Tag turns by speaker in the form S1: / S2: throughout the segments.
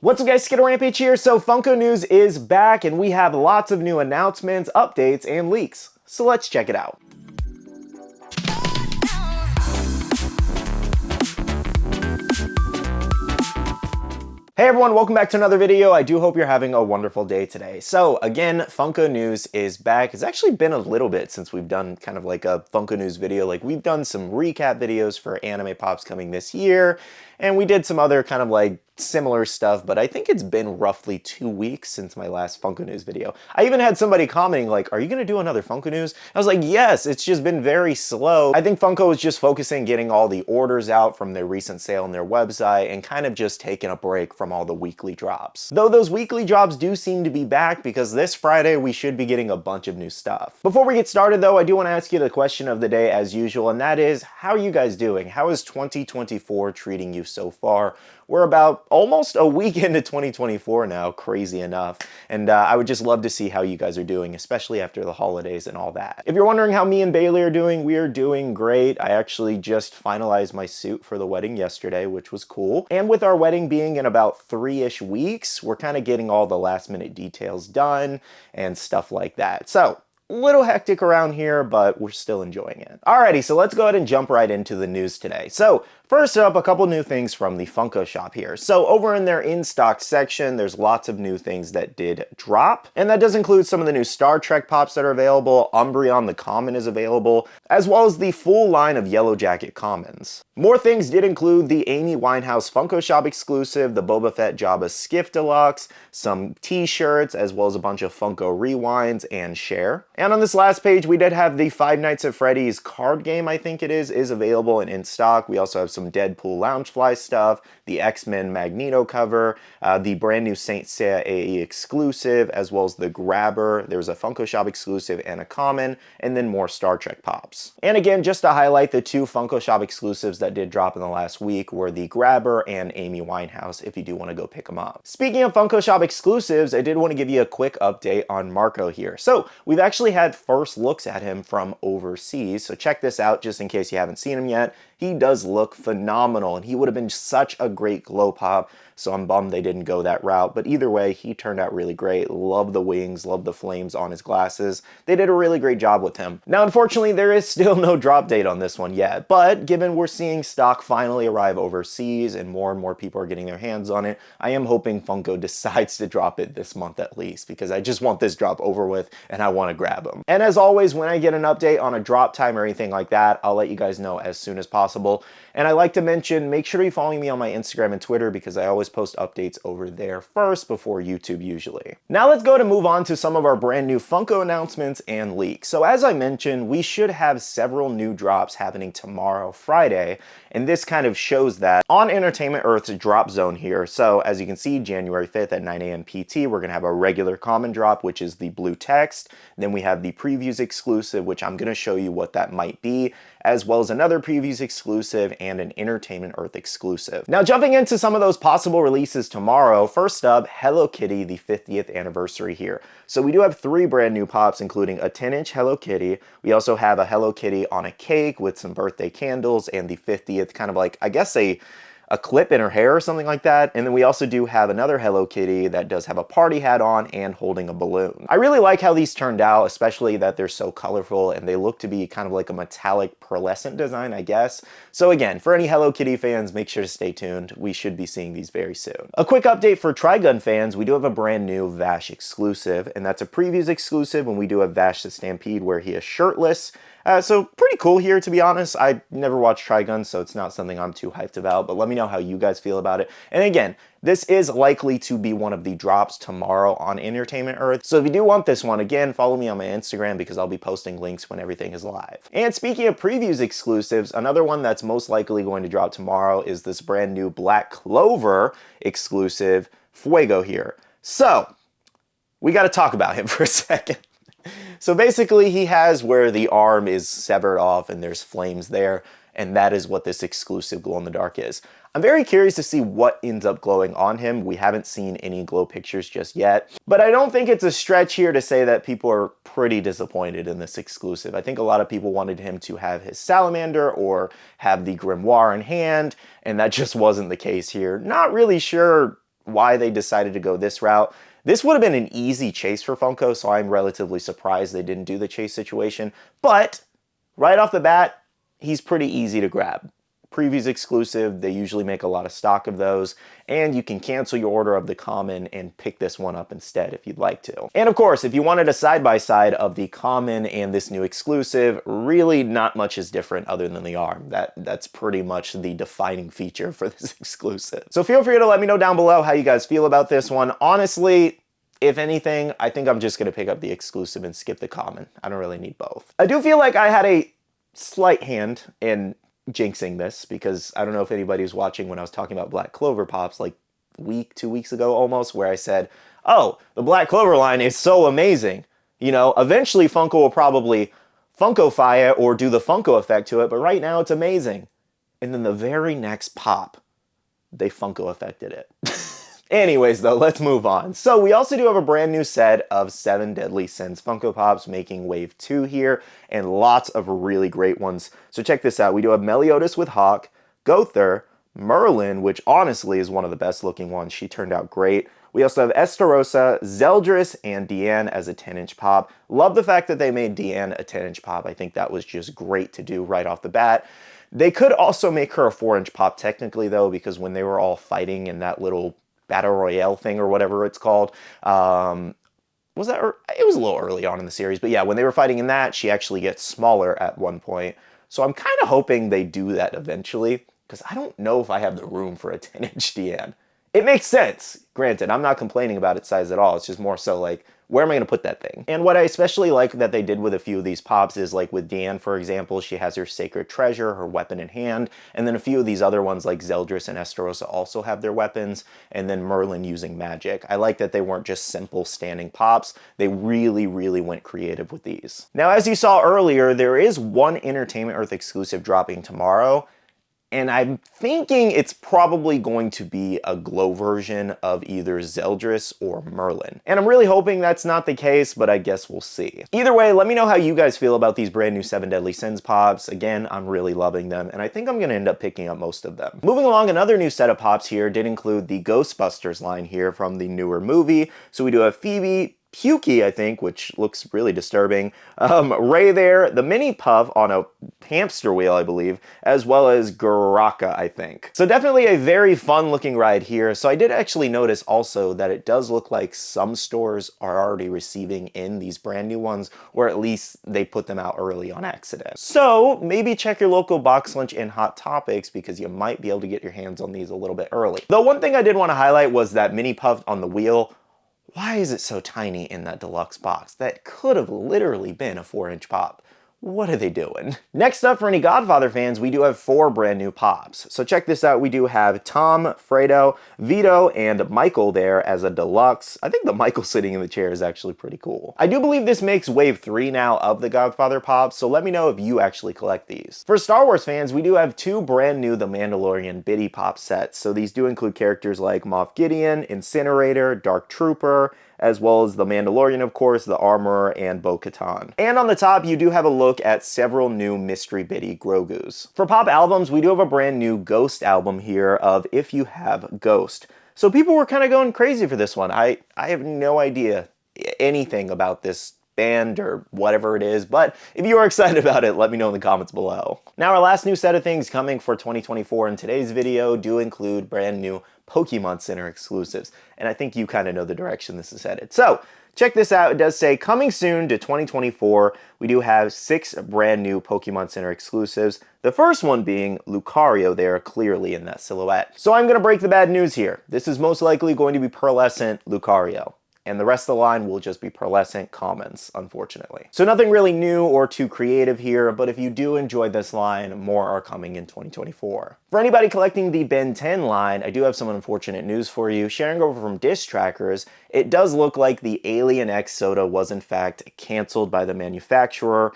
S1: What's up guys, SkittleRampage here. So Funko News is back and we have lots of new announcements, updates, and leaks. So let's check it out. Hey everyone, welcome back to another video. I do hope you're having a wonderful day today. So again, Funko News is back. It's actually been a little bit since we've done kind of like a Funko News video. Like we've done some recap videos for anime pops coming this year, and we did some other kind of like similar stuff, but I think it's been roughly 2 weeks since my last Funko News video. I even had somebody commenting like, are you gonna do another Funko News? I was like, yes, it's just been very slow. I think Funko is just focusing getting all the orders out from their recent sale on their website and kind of just taking a break from all the weekly drops. Though those weekly drops do seem to be back because this Friday we should be getting a bunch of new stuff. Before we get started though, I do want to ask you the question of the day as usual, and that is, how are you guys doing? How is 2024 treating you so far? We're about almost a week into 2024 now, crazy enough. And I would just love to see how you guys are doing, especially after the holidays and all that. If you're wondering how me and Bailey are doing, we are doing great. I actually just finalized my suit for the wedding yesterday, which was cool. And with our wedding being in about 3-ish weeks, we're kind of getting all the last minute details done and stuff like that. So, little hectic around here, but we're still enjoying it. Alrighty, so let's go ahead and jump right into the news today. So first up, a couple new things from the Funko shop here. So over in their in-stock section, there's lots of new things that did drop, and that does include some of the new Star Trek pops that are available. Umbreon the Common is available, as well as the full line of Yellow Jacket Commons. More things did include the Amy Winehouse Funko Shop exclusive, the Boba Fett Jabba Skiff Deluxe, some t-shirts, as well as a bunch of Funko Rewinds and Share. And on this last page, we did have the Five Nights at Freddy's card game, I think it is available and in stock. We also have some Deadpool Loungefly stuff, the X-Men Magneto cover, the brand new Saint Seiya AE exclusive, as well as the Grabber. There's a Funko Shop exclusive and a common, and then more Star Trek pops. And again, just to highlight, the two Funko Shop exclusives that did drop in the last week were the Grabber and Amy Winehouse, if you do want to go pick them up. Speaking of Funko Shop exclusives, I did want to give you a quick update on Marco here. So we've actually had first looks at him from overseas, so check this out just in case you haven't seen him yet. He does look phenomenal, and he would have been such a great glow pop, so I'm bummed they didn't go that route. But either way, he turned out really great. Love the wings, love the flames on his glasses. They did a really great job with him. Now, unfortunately, there is still no drop date on this one yet, but given we're seeing stock finally arrive overseas and more people are getting their hands on it, I am hoping Funko decides to drop it this month at least, because I just want this drop over with and I want to grab him. And as always, when I get an update on a drop time or anything like that, I'll let you guys know as soon as possible. And I like to mention, make sure you're following me on my Instagram and Twitter because I always post updates over there first before YouTube usually. Now let's go to move on to some of our brand new Funko announcements and leaks. So as I mentioned, we should have several new drops happening tomorrow, Friday, and this kind of shows that on Entertainment Earth's drop zone here. So as you can see, January 5th at 9 a.m. PT, we're gonna have a regular common drop, which is the blue text. Then we have the previews exclusive, which I'm gonna show you what that might be, as well as another previews exclusive and an Entertainment Earth exclusive. Now jumping into some of those possible releases tomorrow, first up, Hello Kitty, the 50th anniversary here. So we do have 3 brand new pops, including a 10-inch Hello Kitty. We also have a Hello Kitty on a cake with some birthday candles and the 50th, kind of like, I guess a clip in her hair or something like that. And then we also do have another Hello Kitty that does have a party hat on and holding a balloon. I really like how these turned out, especially that they're so colorful and they look to be kind of like a metallic pearlescent design, I guess. So again, for any Hello Kitty fans, make sure to stay tuned. We should be seeing these very soon. A quick update for Triy Gun fans, we do have a brand new Vash exclusive, and that's a previews exclusive, and we do have Vash the Stampede where he is shirtless. So pretty cool here, to be honest. I never watched Triy Gun, so it's not something I'm too hyped about, but let me know how you guys feel about it. And again, this is likely to be one of the drops tomorrow on Entertainment Earth. So if you do want this one, again, follow me on my Instagram because I'll be posting links when everything is live. And speaking of previews exclusives, another one that's most likely going to drop tomorrow is this brand new Black Clover exclusive, Fuego here. So we got to talk about him for a second. So basically he has where the arm is severed off and there's flames there, and that is what this exclusive glow-in-the-dark is. I'm very curious to see what ends up glowing on him. We haven't seen any glow pictures just yet, but I don't think it's a stretch here to say that people are pretty disappointed in this exclusive. I think a lot of people wanted him to have his salamander or have the grimoire in hand, and that just wasn't the case here. Not really sure why they decided to go this route. This would have been an easy chase for Funko, so I'm relatively surprised they didn't do the chase situation. But right off the bat, he's pretty easy to grab. Previews exclusive, they usually make a lot of stock of those, and you can cancel your order of the common and pick this one up instead if you'd like to. And of course, if you wanted a side-by-side of the common and this new exclusive, really not much is different other than the arm. That's pretty much the defining feature for this exclusive. So feel free to let me know down below how you guys feel about this one. Honestly, if anything, I think I'm just going to pick up the exclusive and skip the common. I don't really need both. I do feel like I had a slight hand in jinxing this, because I don't know if anybody was watching when I was talking about Black Clover Pops like two weeks ago almost, where I said, oh, the Black Clover line is so amazing. You know, eventually Funko will probably Funkofy it or do the Funko effect to it, but right now it's amazing. And then the very next pop, they Funko effected it. Anyways, though, let's move on. So we also do have a brand new set of 7 Deadly Sins Funko Pops making Wave 2 here, and lots of really great ones. So check this out. We do have Meliodas with Hawk, Gother, Merlin, which honestly is one of the best looking ones. She turned out great. We also have Estarossa, Zeldris, and Deanne as a 10-inch pop. Love the fact that they made Deanne a 10-inch pop. I think that was just great to do right off the bat. They could also make her a 4-inch pop technically, though, because when they were all fighting in that little Battle Royale thing or whatever it's called. Was that? It was a little early on in the series, but yeah, when they were fighting in that, she actually gets smaller at one point. So I'm kind of hoping they do that eventually, because I don't know if I have the room for a 10-inch Deanne. It makes sense. Granted, I'm not complaining about its size at all. It's just more so like, where am I going to put that thing? And what I especially like that they did with a few of these pops is, like with Deanne, for example, she has her Sacred Treasure, her weapon in hand, and then a few of these other ones like Zeldris and Estarossa also have their weapons, and then Merlin using magic. I like that they weren't just simple standing pops. They really, really went creative with these. Now, as you saw earlier, there is one Entertainment Earth exclusive dropping tomorrow, and I'm thinking it's probably going to be a glow version of either Zeldris or Merlin. And I'm really hoping that's not the case, but I guess we'll see. Either way, let me know how you guys feel about these brand new 7 Deadly Sins pops. Again, I'm really loving them, and I think I'm going to end up picking up most of them. Moving along, another new set of pops here did include the Ghostbusters line here from the newer movie. So we do have Phoebe, Pukey, I think, which looks really disturbing. Ray there, the mini Puff on a hamster wheel, I believe, as well as Garaka, I think. So definitely a very fun looking ride here. So I did actually notice also that it does look like some stores are already receiving in these brand new ones, or at least they put them out early on accident. So maybe check your local box lunch in Hot Topics, because you might be able to get your hands on these a little bit early. Though one thing I did want to highlight was that mini Puff on the wheel. Why is it so tiny in that deluxe box? That could have literally been a 4-inch pop. What are they doing? Next up, for any Godfather fans, we do have 4 brand new pops. So check this out. We do have Tom, Fredo, Vito, and Michael there as a deluxe. I think the Michael sitting in the chair is actually pretty cool. I do believe this makes Wave 3 now of the Godfather pops, so let me know if you actually collect these. For Star Wars fans, we do have 2 brand new The Mandalorian Biddy pop sets. So these do include characters like Moff Gideon, Incinerator, Dark Trooper, as well as the Mandalorian, of course, the Armorer, and Bo-Katan. And on the top, you do have a look at several new Mystery Biddy Grogus. For pop albums, we do have a brand new Ghost album here of If You Have Ghost. So people were kind of going crazy for this one. I have no idea anything about this band or whatever it is, but if you are excited about it, let me know in the comments below. Now, our last new set of things coming for 2024 in today's video do include brand new Pokemon Center exclusives, and I think you kind of know the direction this is headed. So check this out. It does say coming soon to 2024. We do have 6 brand new Pokemon Center exclusives. The first one being Lucario there, clearly in that silhouette. So I'm going to break the bad news here. This is most likely going to be Pearlescent Lucario, and the rest of the line will just be Pearlescent commons, unfortunately. So nothing really new or too creative here, but if you do enjoy this line, more are coming in 2024. For anybody collecting the Ben 10 line, I do have some unfortunate news for you. Sharing over from Disc Trackers, it does look like the Alien X soda was in fact canceled by the manufacturer.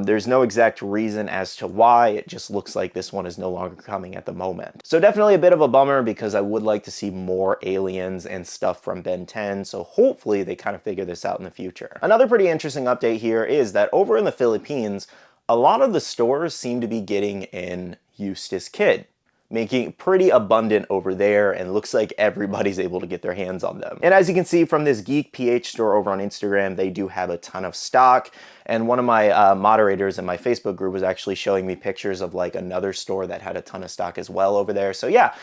S1: There's no exact reason as to why. It just looks like this one is no longer coming at the moment. So definitely a bit of a bummer, because I would like to see more aliens and stuff from Ben 10, so hopefully they kind of figure this out in the future. Another pretty interesting update here is that over in the Philippines, a lot of the stores seem to be getting in Eustace Kid. making it pretty abundant over there, and looks like everybody's able to get their hands on them. And as you can see from this Geek PH store over on Instagram, they do have a ton of stock. And one of my moderators in my Facebook group was actually showing me pictures of like another store that had a ton of stock as well over there. So yeah,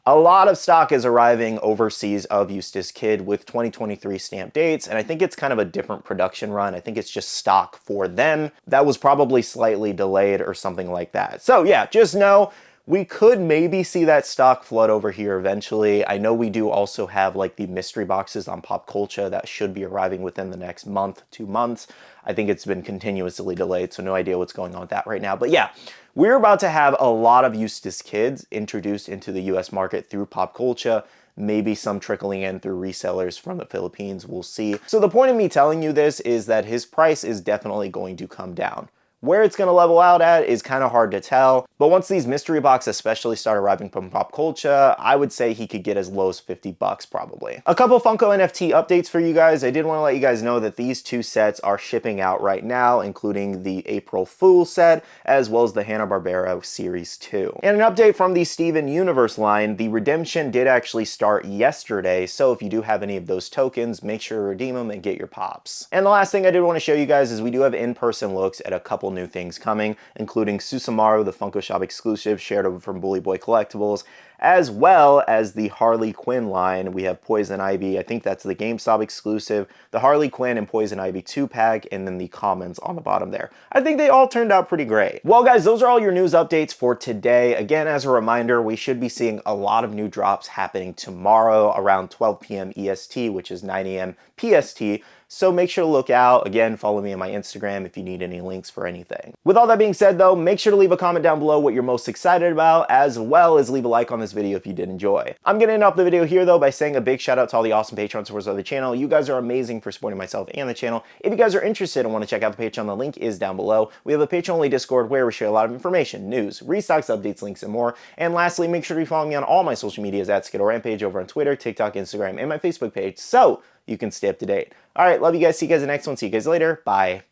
S1: a lot of stock is arriving overseas of Eustace Kid with 2023 stamp dates, and I think it's kind of a different production run. I think it's just stock for them. That was probably slightly delayed or something like that. So yeah, just know we could maybe see that stock flood over here eventually. I know we do also have like the mystery boxes on Pop Culture that should be arriving within the next month, 2 months. I think it's been continuously delayed, so no idea what's going on with that right now. But yeah, we're about to have a lot of Eustace Kids introduced into the US market through Pop Culture. Maybe some trickling in through resellers from the Philippines, we'll see. So the point of me telling you this is that his price is definitely going to come down. Where it's going to level out at is kind of hard to tell, but once these mystery boxes especially start arriving from Pop Culture, I would say he could get as low as 50 bucks probably. A couple Funko NFT updates for you guys. I did want to let you guys know that these 2 sets are shipping out right now, including the April Fool set, as well as the Hanna-Barbera Series 2. And an update from the Steven Universe line, the redemption did actually start yesterday, so if you do have any of those tokens, make sure to redeem them and get your pops. And the last thing I did want to show you guys is we do have in-person looks at a couple new things coming, including Susumaru, the Funko Shop exclusive shared over from Bully Boy Collectibles, as well as the Harley Quinn line. We have Poison Ivy, I think that's the GameStop exclusive, the Harley Quinn and Poison Ivy 2-pack, and then the comments on the bottom there. I think they all turned out pretty great. Well guys, those are all your news updates for today. Again, as a reminder, we should be seeing a lot of new drops happening tomorrow around 12 p.m. EST, which is 9 a.m. PST. So make sure to look out. Again, follow me on my Instagram if you need any links for anything. With all that being said though, make sure to leave a comment down below what you're most excited about, as well as leave a like on this video if you did enjoy. I'm gonna end off the video here though by saying a big shout out to all the awesome Patreon supporters of the channel. You guys are amazing for supporting myself and the channel. If you guys are interested and want to check out the Patreon, the link is down below. We have a Patreon-only Discord where we share a lot of information, news, restocks, updates, links, and more. And lastly, make sure to follow me on all my social medias at SkittleRampage over on Twitter, TikTok, Instagram, and my Facebook page, so you can stay up to date. All right, love you guys. See you guys in the next one. See you guys later. Bye.